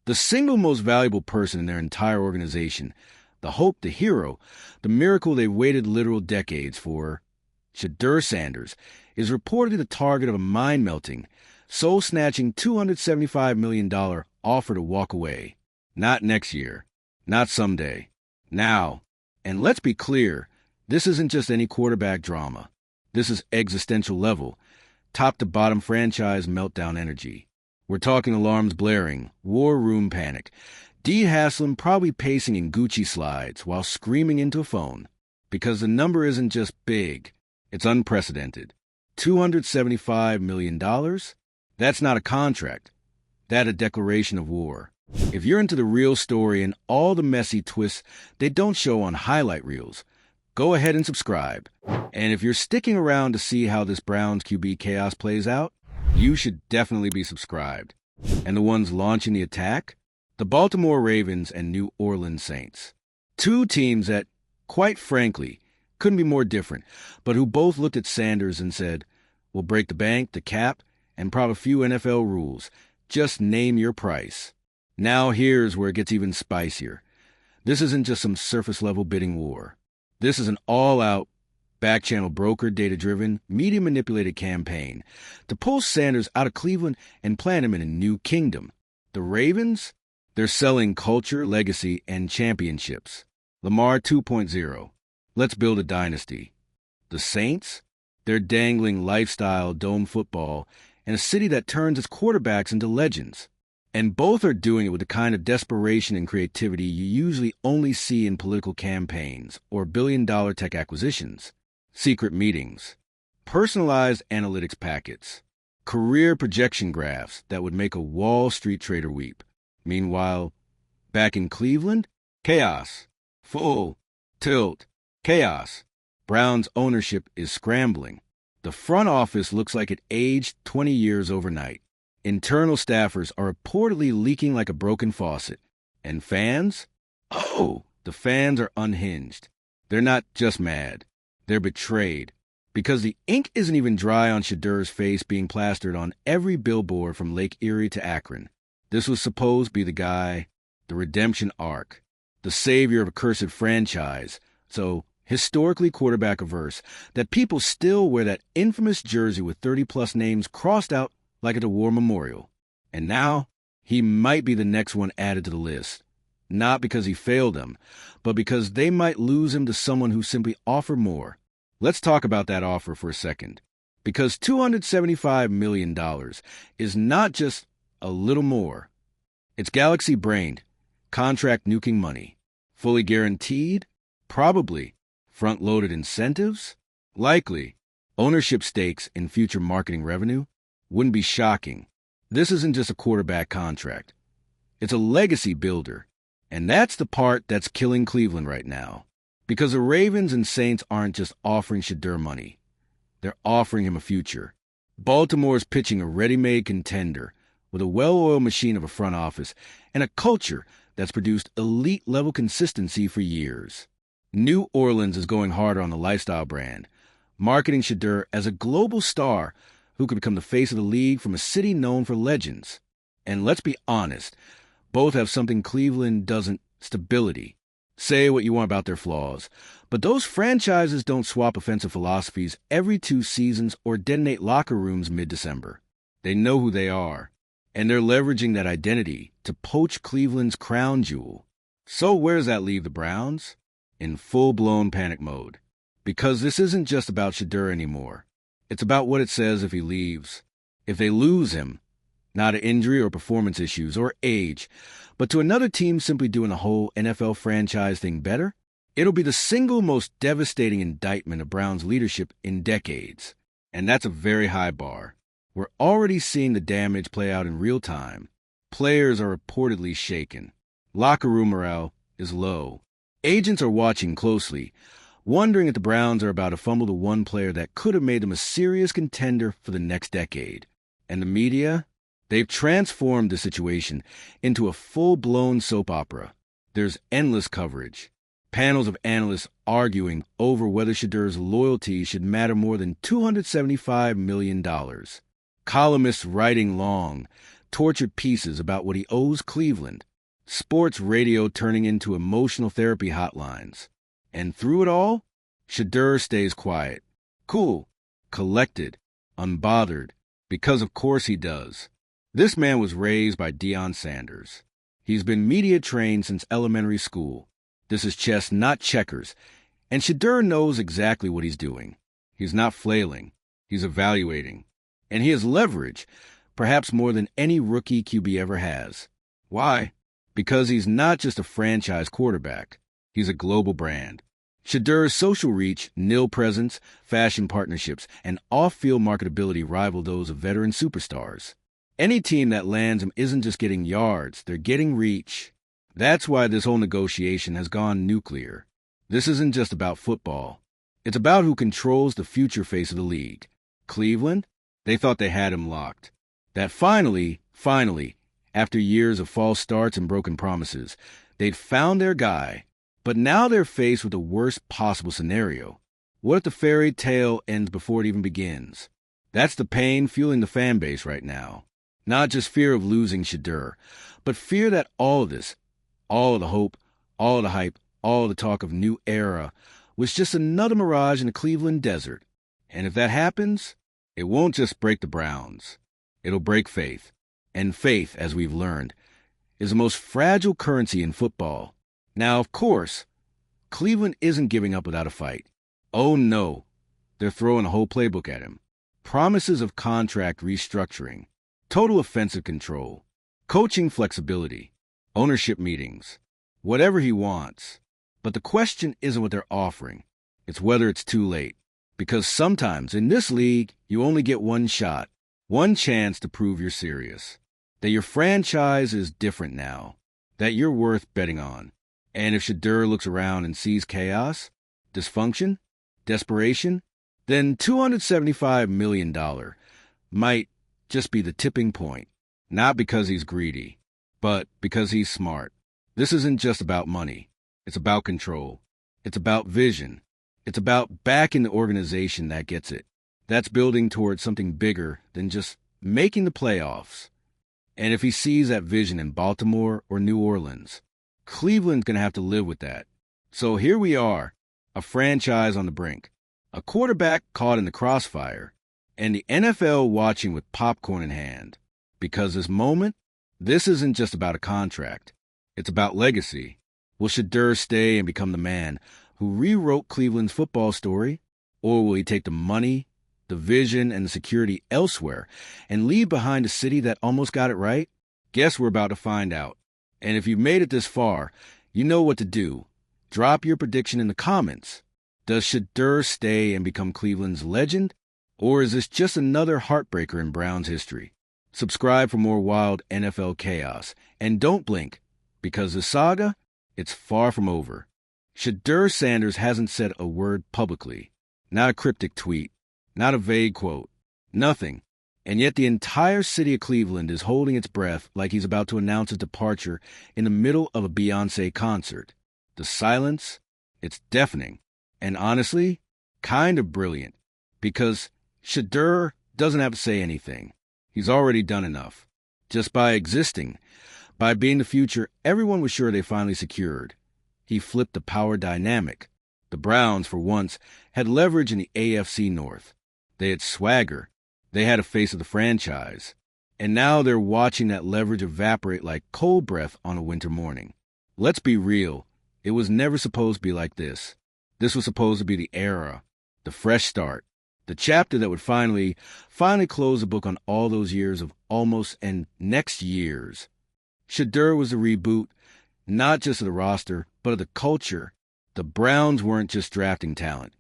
The single most valuable person in their entire organization, the hope, the hero, the miracle they've waited literal decades for, Shedeur Sanders, is reportedly the target of a mind-melting, soul-snatching $275 million offer to walk away. Not next year. Not someday. Now. And let's be clear, this isn't just any quarterback drama. This is existential level, top-to-bottom franchise meltdown energy. We're talking alarms blaring, war room panic, D. Haslam probably pacing in Gucci slides while screaming into a phone. Because the number isn't just big, it's unprecedented. $275 million? That's not a contract. That's a declaration of war. If you're into the real story and all the messy twists they don't show on highlight reels, go ahead and subscribe. And if you're sticking around to see how this Browns QB chaos plays out, you should definitely be subscribed. And the ones launching the attack? The Baltimore Ravens and New Orleans Saints. Two teams that, quite frankly, couldn't be more different, but who both looked at Sanders and said, "We'll break the bank, the cap, and prop a few NFL rules. Just name your price." Now here's where it gets even spicier. This isn't just some surface-level bidding war. This is an all-out, back-channel broker, data-driven, media-manipulated campaign to pull Sanders out of Cleveland and plant him in a new kingdom. The Ravens? They're selling culture, legacy, and championships. Lamar 2.0. Let's build a dynasty. The Saints? They're dangling lifestyle, dome football, and a city that turns its quarterbacks into legends. And both are doing it with the kind of desperation and creativity you usually only see in political campaigns or billion-dollar tech acquisitions. Secret meetings, personalized analytics packets, career projection graphs that would make a Wall Street trader weep. Meanwhile, back in Cleveland, chaos, full, tilt, chaos. Browns ownership is scrambling. The front office looks like it aged 20 years overnight. Internal staffers are reportedly leaking like a broken faucet. And fans? Oh, the fans are unhinged. They're not just mad. They're betrayed. Because the ink isn't even dry on Shedeur's face being plastered on every billboard from Lake Erie to Akron. This was supposed to be the guy, the redemption arc, the savior of a cursed franchise, so historically quarterback-averse, that people still wear that infamous jersey with 30-plus names crossed out like at a war memorial. And now, he might be the next one added to the list. Not because he failed them, but because they might lose him to someone who simply offered more. Let's talk about that offer for a second. Because $275 million is not just a little more. It's galaxy-brained, contract-nuking money. Fully guaranteed? Probably. Front-loaded incentives? Likely. Ownership stakes in future marketing revenue? Wouldn't be shocking. This isn't just a quarterback contract. It's a legacy builder. And that's the part that's killing Cleveland right now. Because the Ravens and Saints aren't just offering Shedeur money. They're offering him a future. Baltimore's pitching a ready-made contender with a well-oiled machine of a front office and a culture that's produced elite-level consistency for years. New Orleans is going harder on the lifestyle brand, marketing Shedeur as a global star who could become the face of the league from a city known for legends. And let's be honest, both have something Cleveland doesn't: stability. Say what you want about their flaws, but those franchises don't swap offensive philosophies every 2 seasons or detonate locker rooms mid-December. They know who they are, and they're leveraging that identity to poach Cleveland's crown jewel. So where does that leave the Browns? In full-blown panic mode. Because this isn't just about Shedeur anymore. It's about what it says if he leaves. If they lose him, not an injury or performance issues or age, but to another team simply doing the whole NFL franchise thing better, it'll be the single most devastating indictment of Browns leadership in decades. And that's a very high bar. We're already seeing the damage play out in real time. Players are reportedly shaken. Locker room morale is low. Agents are watching closely, wondering if the Browns are about to fumble the one player that could have made them a serious contender for the next decade. And the media? They've transformed the situation into a full-blown soap opera. There's endless coverage. Panels of analysts arguing over whether Shedeur's loyalty should matter more than $275 million. Columnists writing long, tortured pieces about what he owes Cleveland, sports radio turning into emotional therapy hotlines. And through it all, Shedeur stays quiet, cool, collected, unbothered, because of course he does. This man was raised by Deion Sanders. He's been media trained since elementary school. This is chess, not checkers, and Shedeur knows exactly what he's doing. He's not flailing. He's evaluating. And he has leverage, perhaps more than any rookie QB ever has. Why? Because he's not just a franchise quarterback. He's a global brand. Shedeur's social reach, nil presence, fashion partnerships, and off-field marketability rival those of veteran superstars. Any team that lands him isn't just getting yards, they're getting reach. That's why this whole negotiation has gone nuclear. This isn't just about football. It's about who controls the future face of the league. Cleveland? They thought they had him locked. That finally, after years of false starts and broken promises, they'd found their guy. But now they're faced with the worst possible scenario. What if the fairy tale ends before it even begins? That's the pain fueling the fan base right now. Not just fear of losing Shedeur, but fear that all of this, all of the hope, all of the hype, all of the talk of new era, was just another mirage in the Cleveland desert. And if that happens, it won't just break the Browns. It'll break faith. And faith, as we've learned, is the most fragile currency in football. Now, of course, Cleveland isn't giving up without a fight. Oh no, they're throwing a whole playbook at him. Promises of contract restructuring, total offensive control, coaching flexibility, ownership meetings, whatever he wants. But the question isn't what they're offering. It's whether it's too late. Because sometimes in this league, you only get one shot, one chance to prove you're serious. That your franchise is different now. That you're worth betting on. And if Shedeur looks around and sees chaos, dysfunction, desperation, then $275 million might just be the tipping point. Not because he's greedy, but because he's smart. This isn't just about money. It's about control. It's about vision. It's about backing the organization that gets it. That's building towards something bigger than just making the playoffs. And if he sees that vision in Baltimore or New Orleans, Cleveland's going to have to live with that. So here we are, a franchise on the brink, a quarterback caught in the crossfire, and the NFL watching with popcorn in hand. Because this isn't just about a contract. It's about legacy. Will Shedeur stay and become the man who rewrote Cleveland's football story? Or will he take the money, the vision, and the security elsewhere and leave behind a city that almost got it right? Guess we're about to find out. And if you've made it this far, you know what to do. Drop your prediction in the comments. Does Shedeur stay and become Cleveland's legend? Or is this just another heartbreaker in Browns history? Subscribe for more wild NFL chaos. And don't blink, because the saga, it's far from over. Shedeur Sanders hasn't said a word publicly. Not a cryptic tweet. Not a vague quote. Nothing. And yet the entire city of Cleveland is holding its breath like he's about to announce his departure in the middle of a Beyoncé concert. The silence, it's deafening. And honestly, kind of brilliant. Because Shedeur doesn't have to say anything. He's already done enough. Just by existing, by being the future everyone was sure they finally secured. He flipped the power dynamic. The Browns, for once, had leverage in the AFC North. They had swagger. They had a face of the franchise. And now they're watching that leverage evaporate like cold breath on a winter morning. Let's be real. It was never supposed to be like this. This was supposed to be the era, the fresh start, the chapter that would finally close the book on all those years of almost and next years. Shedeur was the reboot, not just of the roster, but of the culture. The Browns weren't just drafting talent.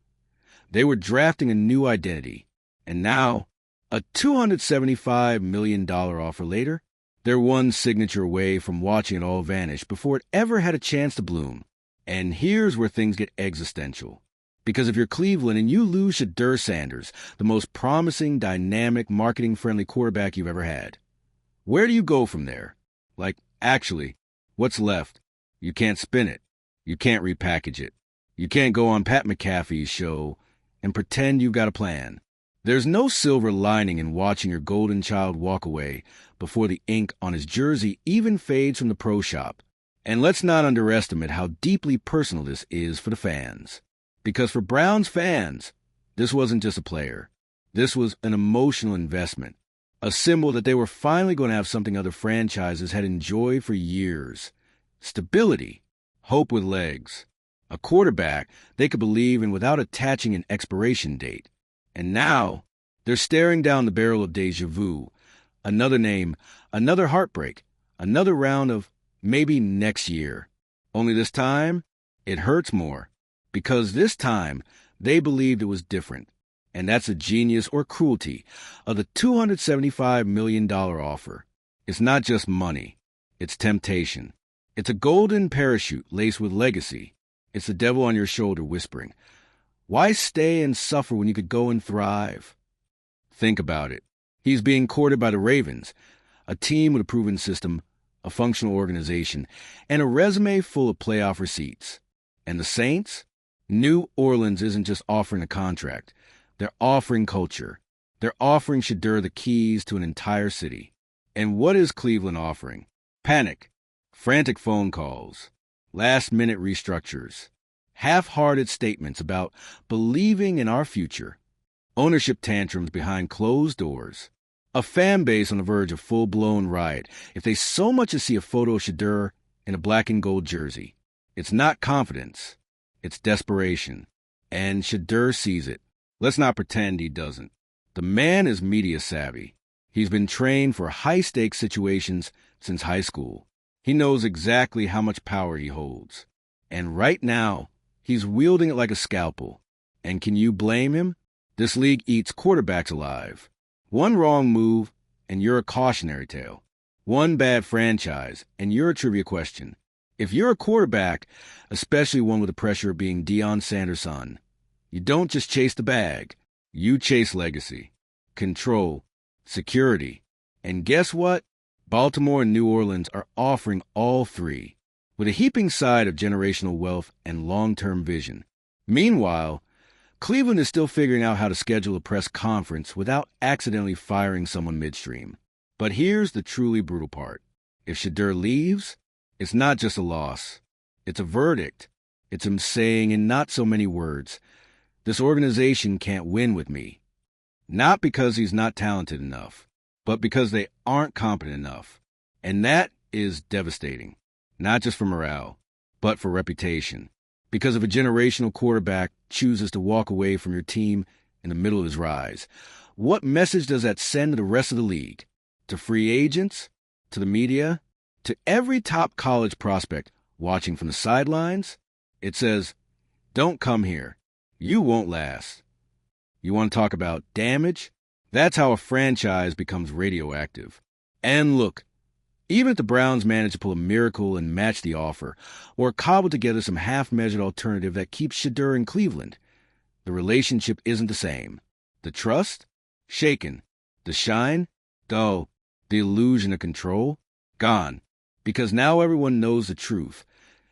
They were drafting a new identity. And now, a $275 million offer later, they're one signature away from watching it all vanish before it ever had a chance to bloom. And here's where things get existential. Because if you're Cleveland and you lose Shedeur Sanders, the most promising, dynamic, marketing-friendly quarterback you've ever had, where do you go from there? Actually, what's left? You can't spin it. You can't repackage it. You can't go on Pat McAfee's show and pretend you've got a plan. There's no silver lining in watching your golden child walk away before the ink on his jersey even fades from the pro shop. And let's not underestimate how deeply personal this is for the fans. Because for Browns fans, this wasn't just a player. This was an emotional investment, a symbol that they were finally going to have something other franchises had enjoyed for years. Stability, hope with legs, a quarterback they could believe in without attaching an expiration date. And now, they're staring down the barrel of déjà vu, another name, another heartbreak, another round of maybe next year. Only this time, it hurts more, because this time, they believed it was different. And that's the genius or cruelty of the $275 million offer. It's not just money. It's temptation. It's a golden parachute laced with legacy. It's the devil on your shoulder whispering, "Why stay and suffer when you could go and thrive?" Think about it. He's being courted by the Ravens, a team with a proven system, a functional organization, and a resume full of playoff receipts. And the Saints? New Orleans isn't just offering a contract. They're offering culture. They're offering Shedeur the keys to an entire city. And what is Cleveland offering? Panic, frantic phone calls, last-minute restructures, half-hearted statements about believing in our future, ownership tantrums behind closed doors, a fan base on the verge of full-blown riot if they so much as see a photo of Shedeur in a black and gold jersey. It's not confidence. It's desperation. And Shedeur sees it. Let's not pretend he doesn't. The man is media savvy. He's been trained for high-stakes situations since high school. He knows exactly how much power he holds. And right now, he's wielding it like a scalpel. And can you blame him? This league eats quarterbacks alive. One wrong move, and you're a cautionary tale. One bad franchise, and you're a trivia question. If you're a quarterback, especially one with the pressure of being Deion Sanders' son, you don't just chase the bag. You chase legacy, control, security. And guess what? Baltimore and New Orleans are offering all three, with a heaping side of generational wealth and long-term vision. Meanwhile, Cleveland is still figuring out how to schedule a press conference without accidentally firing someone midstream. But here's the truly brutal part. If Shedeur leaves, it's not just a loss. It's a verdict. It's him saying in not so many words, "This organization can't win with me." Not because he's not talented enough, but because they aren't competent enough. And that is devastating, not just for morale, but for reputation. Because if a generational quarterback chooses to walk away from your team in the middle of his rise, what message does that send to the rest of the league? To free agents? To the media? To every top college prospect watching from the sidelines? It says, "Don't come here. You won't last." You want to talk about damage? That's how a franchise becomes radioactive. And look, even if the Browns manage to pull a miracle and match the offer, or cobble together some half-measured alternative that keeps Shedeur in Cleveland, the relationship isn't the same. The trust? Shaken. The shine? Dull. The illusion of control? Gone. Because now everyone knows the truth.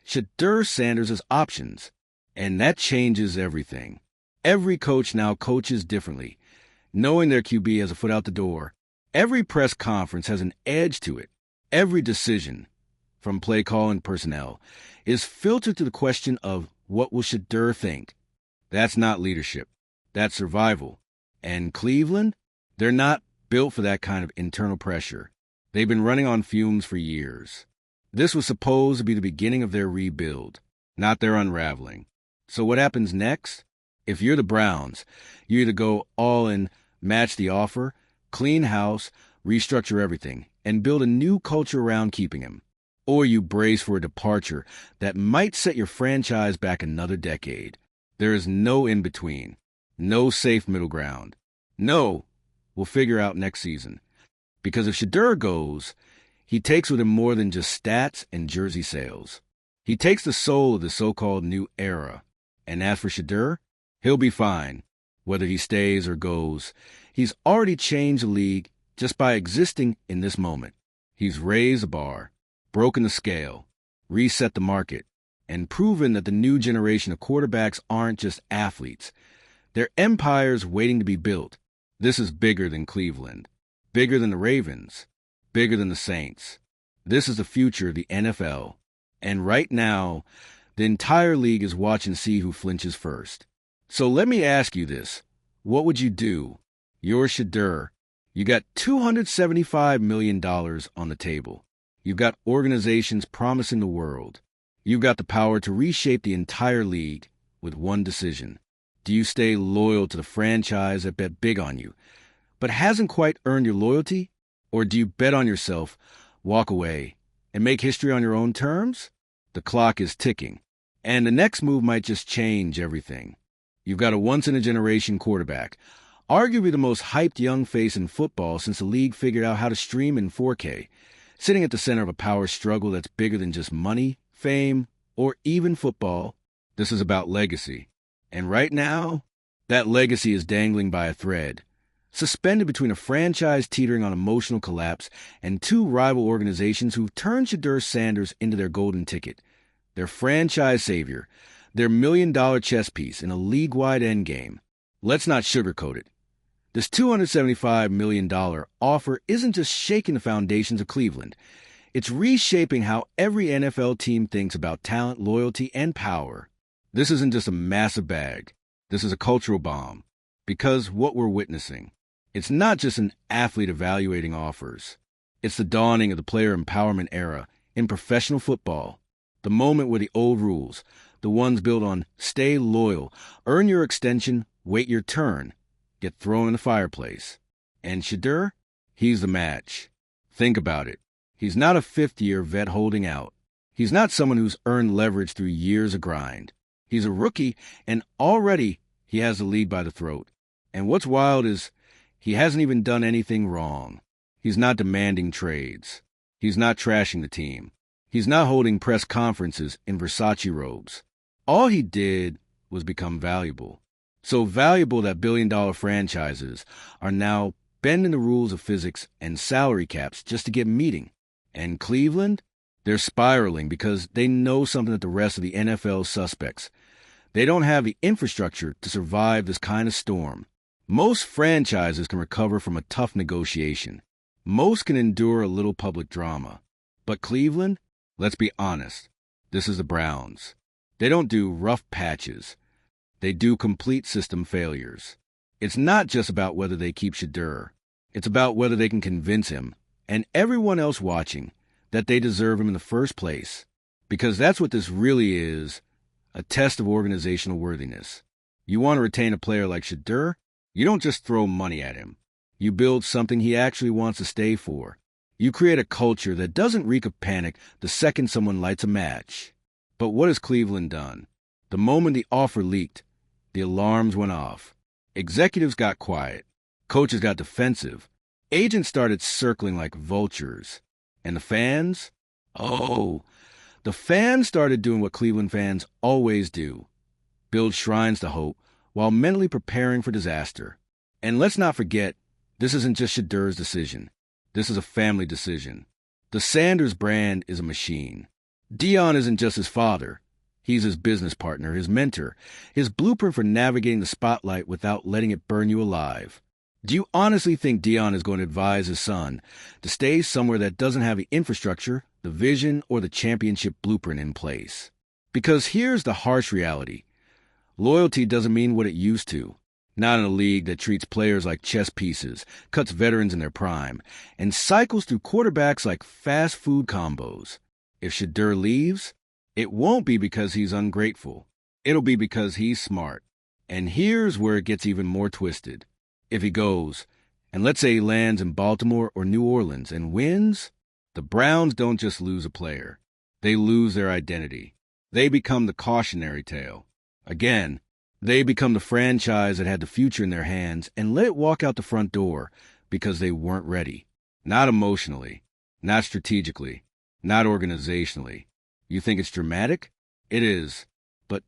Shedeur Sanders has options. And that changes everything. Every coach now coaches differently, knowing their QB has a foot out the door. Every press conference has an edge to it. Every decision, from play call and personnel, is filtered to the question of what will Shedeur think. That's not leadership. That's survival. And Cleveland? They're not built for that kind of internal pressure. They've been running on fumes for years. This was supposed to be the beginning of their rebuild, not their unraveling. So what happens next? If you're the Browns, you either go all in, match the offer, clean house, restructure everything, and build a new culture around keeping him. Or you brace for a departure that might set your franchise back another decade. There is no in-between, no safe middle ground. No, we'll figure out next season. Because if Shedeur goes, he takes with him more than just stats and jersey sales. He takes the soul of the so-called new era. And as for Shedeur, he'll be fine, whether he stays or goes. He's already changed the league just by existing in this moment. He's raised the bar, broken the scale, reset the market, and proven that the new generation of quarterbacks aren't just athletes. They're empires waiting to be built. This is bigger than Cleveland, bigger than the Ravens, bigger than the Saints. This is the future of the NFL. And right now, the entire league is watching to see who flinches first. So let me ask you this. What would you do? You're Shedeur. You got $275 million on the table. You've got organizations promising the world. You've got the power to reshape the entire league with one decision. Do you stay loyal to the franchise that bet big on you, but hasn't quite earned your loyalty? Or do you bet on yourself, walk away, and make history on your own terms? The clock is ticking, and the next move might just change everything. You've got a once-in-a-generation quarterback, arguably the most hyped young face in football since the league figured out how to stream in 4K, sitting at the center of a power struggle that's bigger than just money, fame, or even football. This is about legacy. And right now, that legacy is dangling by a thread, suspended between a franchise teetering on emotional collapse and two rival organizations who've turned Shedeur Sanders into their golden ticket, their franchise savior, their million-dollar chess piece in a league-wide endgame. Let's not sugarcoat it. This $275 million offer isn't just shaking the foundations of Cleveland. It's reshaping how every NFL team thinks about talent, loyalty, and power. This isn't just a massive bag. This is a cultural bomb. Because what we're witnessing, it's not just an athlete evaluating offers. It's the dawning of the player empowerment era in professional football. The moment where the old rules, the ones built on stay loyal, earn your extension, wait your turn, get thrown in the fireplace. And Shedeur, he's the match. Think about it. He's not a fifth-year vet holding out. He's not someone who's earned leverage through years of grind. He's a rookie, and already he has the lead by the throat. And what's wild is he hasn't even done anything wrong. He's not demanding trades. He's not trashing the team. He's not holding press conferences in Versace robes. All he did was become valuable. So valuable that billion-dollar franchises are now bending the rules of physics and salary caps just to get meeting. And Cleveland? They're spiraling because they know something that the rest of the NFL suspects. They don't have the infrastructure to survive this kind of storm. Most franchises can recover from a tough negotiation. Most can endure a little public drama. But Cleveland? Let's be honest. This is the Browns. They don't do rough patches. They do complete system failures. It's not just about whether they keep Shedeur. It's about whether they can convince him, and everyone else watching, that they deserve him in the first place. Because that's what this really is, a test of organizational worthiness. You want to retain a player like Shedeur? You don't just throw money at him. You build something he actually wants to stay for. You create a culture that doesn't reek of panic the second someone lights a match. But what has Cleveland done? The moment the offer leaked, the alarms went off. Executives got quiet. Coaches got defensive. Agents started circling like vultures. And the fans? Oh, the fans started doing what Cleveland fans always do. Build shrines to hope while mentally preparing for disaster. And let's not forget, this isn't just Shedeur's decision. This is a family decision. The Sanders brand is a machine. Dion isn't just his father. He's his business partner, his mentor, his blueprint for navigating the spotlight without letting it burn you alive. Do you honestly think Dion is going to advise his son to stay somewhere that doesn't have the infrastructure, the vision, or the championship blueprint in place? Because here's the harsh reality. Loyalty doesn't mean what it used to. Not in a league that treats players like chess pieces, cuts veterans in their prime, and cycles through quarterbacks like fast food combos. If Shedeur leaves, it won't be because he's ungrateful. It'll be because he's smart. And here's where it gets even more twisted. If he goes, and let's say he lands in Baltimore or New Orleans and wins, the Browns don't just lose a player. They lose their identity. They become the cautionary tale. Again, they become the franchise that had the future in their hands and let it walk out the front door because they weren't ready. Not emotionally, not strategically, not organizationally. You think it's dramatic? It is. But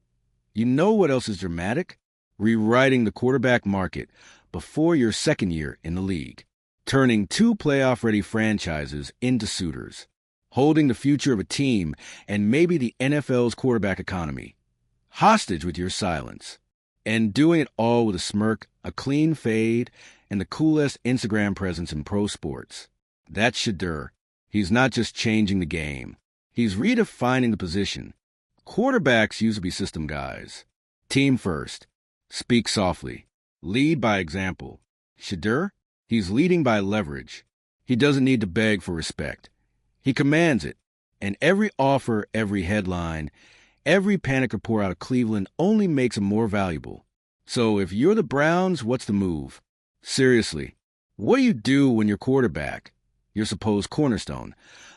you know what else is dramatic? Rewriting the quarterback market before your second year in the league. Turning two playoff-ready franchises into suitors. Holding the future of a team and maybe the NFL's quarterback economy hostage with your silence. And doing it all with a smirk, a clean fade, and the coolest Instagram presence in pro sports. That's Shedeur. He's not just changing the game. He's redefining the position. Quarterbacks used to be system guys. Team first. Speak softly. Lead by example. Shedeur? He's leading by leverage. He doesn't need to beg for respect. He commands it. And every offer, every headline, every panic report out of Cleveland only makes him more valuable. So if you're the Browns, what's the move? Seriously, what do you do when your quarterback, your supposed cornerstone,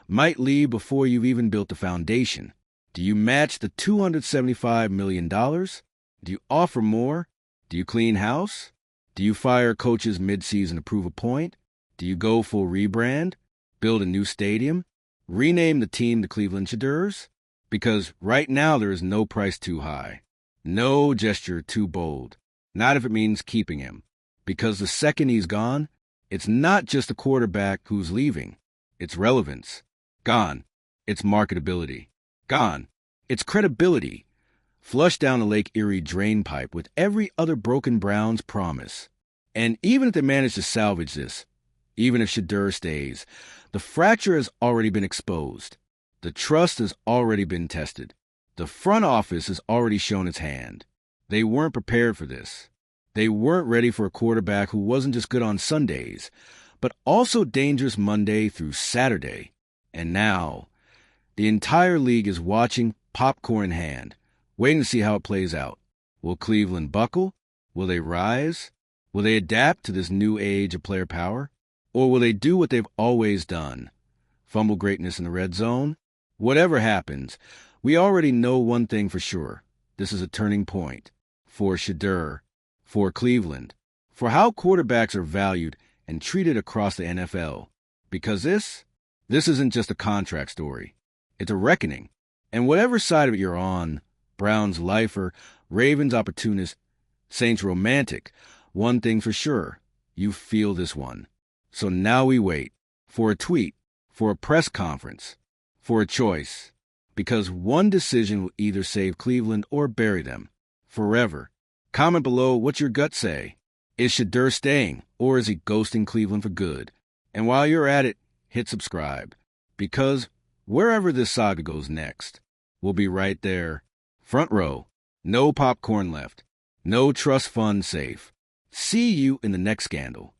might leave before you've even built the foundation? Do you match the $275 million? Do you offer more? Do you clean house? Do you fire coaches mid-season to prove a point? Do you go full rebrand? Build a new stadium? Rename the team the Cleveland Shadours? Because right now there is no price too high. No gesture too bold. Not if it means keeping him. Because the second he's gone, it's not just a quarterback who's leaving. It's relevance. Gone. It's marketability. Gone. It's credibility. Flushed down the Lake Erie drain pipe with every other broken Browns promise. And even if they manage to salvage this, even if Shedeur stays, the fracture has already been exposed. The trust has already been tested. The front office has already shown its hand. They weren't prepared for this. They weren't ready for a quarterback who wasn't just good on Sundays, but also dangerous Monday through Saturday. And now, the entire league is watching, popcorn in hand, waiting to see how it plays out. Will Cleveland buckle? Will they rise? Will they adapt to this new age of player power? Or will they do what they've always done? Fumble greatness in the red zone? Whatever happens, we already know one thing for sure. This is a turning point. For Shedeur, for Cleveland, for how quarterbacks are valued and treated across the NFL. Because this isn't just a contract story. It's a reckoning. And whatever side of it you're on, Browns lifer, Ravens opportunist, Saints romantic, one thing for sure, you feel this one. So now we wait for a tweet, for a press conference, for a choice. Because one decision will either save Cleveland or bury them. Forever. Comment below what your gut say. Is Shedeur staying, or is he ghosting Cleveland for good? And while you're at it, hit subscribe. Because wherever this saga goes next, we'll be right there. Front row. No popcorn left. No trust fund safe. See you in the next scandal.